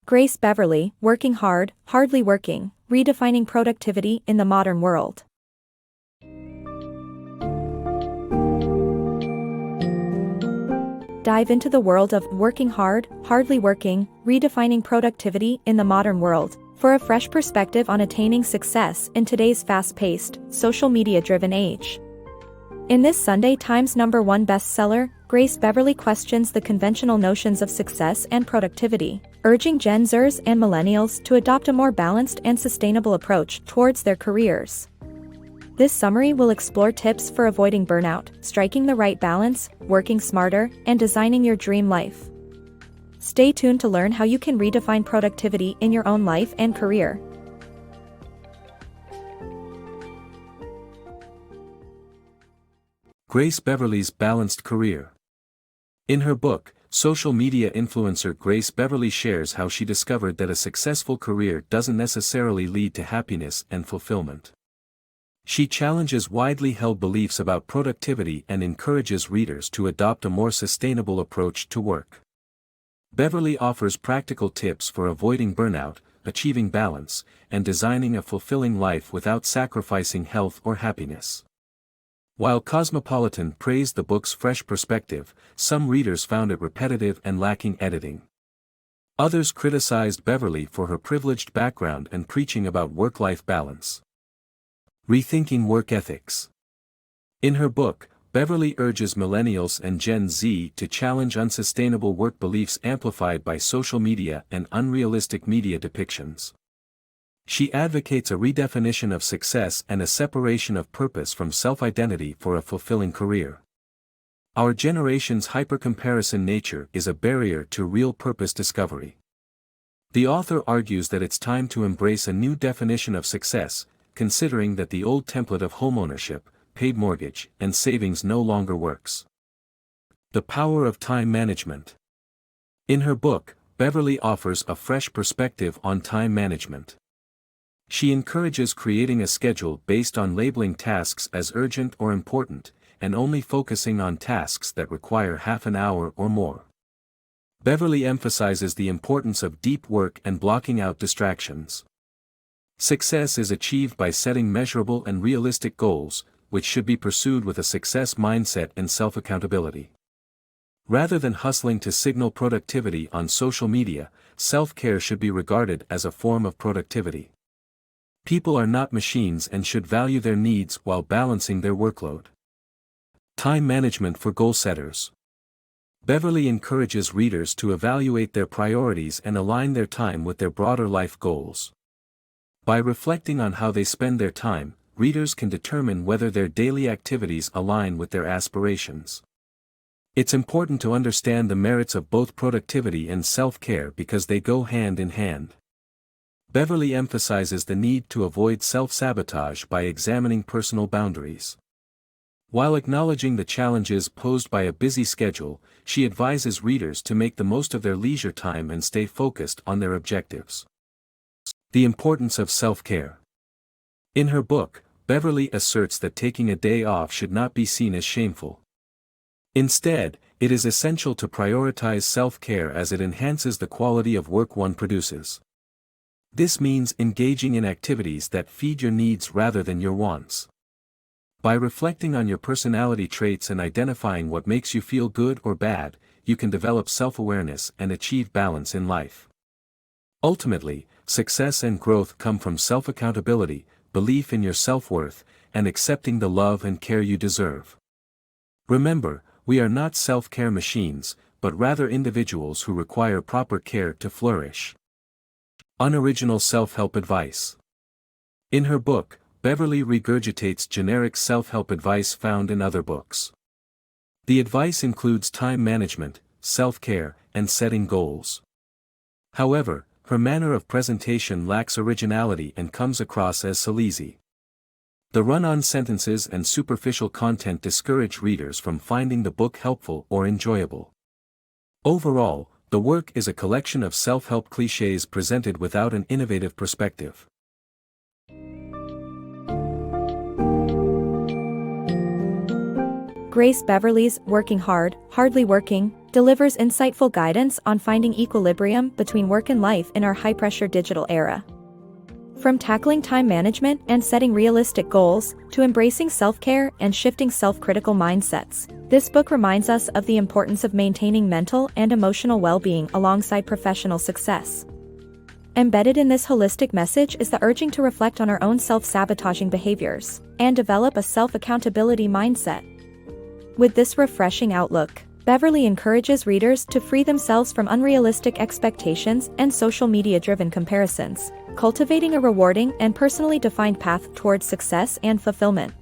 Grace Beverley, Working Hard, Hardly Working, Redefining Productivity in the Modern World. Dive into the world of working hard, hardly working, redefining productivity in the modern world, for a fresh perspective on attaining success in today's fast-paced, social media-driven age. In this Sunday Times #1 bestseller, Grace Beverley questions the conventional notions of success and productivity, urging Gen Zers and millennials to adopt a more balanced and sustainable approach towards their careers. This summary will explore tips for avoiding burnout, striking the right balance, working smarter, and designing your dream life. Stay tuned to learn how you can redefine productivity in your own life and career. Grace Beverley's Balanced Career. In her book, social media influencer Grace Beverley shares how she discovered that a successful career doesn't necessarily lead to happiness and fulfillment. She challenges widely held beliefs about productivity and encourages readers to adopt a more sustainable approach to work. Beverley offers practical tips for avoiding burnout, achieving balance, and designing a fulfilling life without sacrificing health or happiness. While Cosmopolitan praised the book's fresh perspective, some readers found it repetitive and lacking editing. Others criticized Beverley for her privileged background and preaching about work-life balance. Rethinking Work Ethics. In her book, Beverley urges millennials and Gen Z to challenge unsustainable work beliefs amplified by social media and unrealistic media depictions. She advocates a redefinition of success and a separation of purpose from self-identity for a fulfilling career. Our generation's hyper-comparison nature is a barrier to real purpose discovery. The author argues that it's time to embrace a new definition of success, considering that the old template of homeownership, paid mortgage, and savings no longer works. The Power of Time Management. In her book, Beverley offers a fresh perspective on time management. She encourages creating a schedule based on labeling tasks as urgent or important, and only focusing on tasks that require half an hour or more. Beverley emphasizes the importance of deep work and blocking out distractions. Success is achieved by setting measurable and realistic goals, which should be pursued with a success mindset and self-accountability. Rather than hustling to signal productivity on social media, self-care should be regarded as a form of productivity. People are not machines and should value their needs while balancing their workload. Time management for goal setters. Beverley encourages readers to evaluate their priorities and align their time with their broader life goals. By reflecting on how they spend their time, readers can determine whether their daily activities align with their aspirations. It's important to understand the merits of both productivity and self-care because they go hand in hand. Beverley emphasizes the need to avoid self-sabotage by examining personal boundaries. While acknowledging the challenges posed by a busy schedule, she advises readers to make the most of their leisure time and stay focused on their objectives. The importance of self-care. In her book, Beverley asserts that taking a day off should not be seen as shameful. Instead, it is essential to prioritize self-care as it enhances the quality of work one produces. This means engaging in activities that feed your needs rather than your wants. By reflecting on your personality traits and identifying what makes you feel good or bad, you can develop self-awareness and achieve balance in life. Ultimately, success and growth come from self-accountability, belief in your self-worth, and accepting the love and care you deserve. Remember, we are not self-care machines, but rather individuals who require proper care to flourish. Unoriginal self-help advice. In her book, Beverley regurgitates generic self-help advice found in other books. The advice includes time management, self-care, and setting goals. However, her manner of presentation lacks originality and comes across as sleazy. The run-on sentences and superficial content discourage readers from finding the book helpful or enjoyable. Overall, the work is a collection of self-help cliches presented without an innovative perspective. Grace Beverley's Working Hard, Hardly Working, delivers insightful guidance on finding equilibrium between work and life in our high-pressure digital era. From tackling time management and setting realistic goals, to embracing self-care and shifting self-critical mindsets, this book reminds us of the importance of maintaining mental and emotional well-being alongside professional success. Embedded in this holistic message is the urging to reflect on our own self-sabotaging behaviors and develop a self-accountability mindset. With this refreshing outlook, Beverley encourages readers to free themselves from unrealistic expectations and social media-driven comparisons, cultivating a rewarding and personally defined path towards success and fulfillment.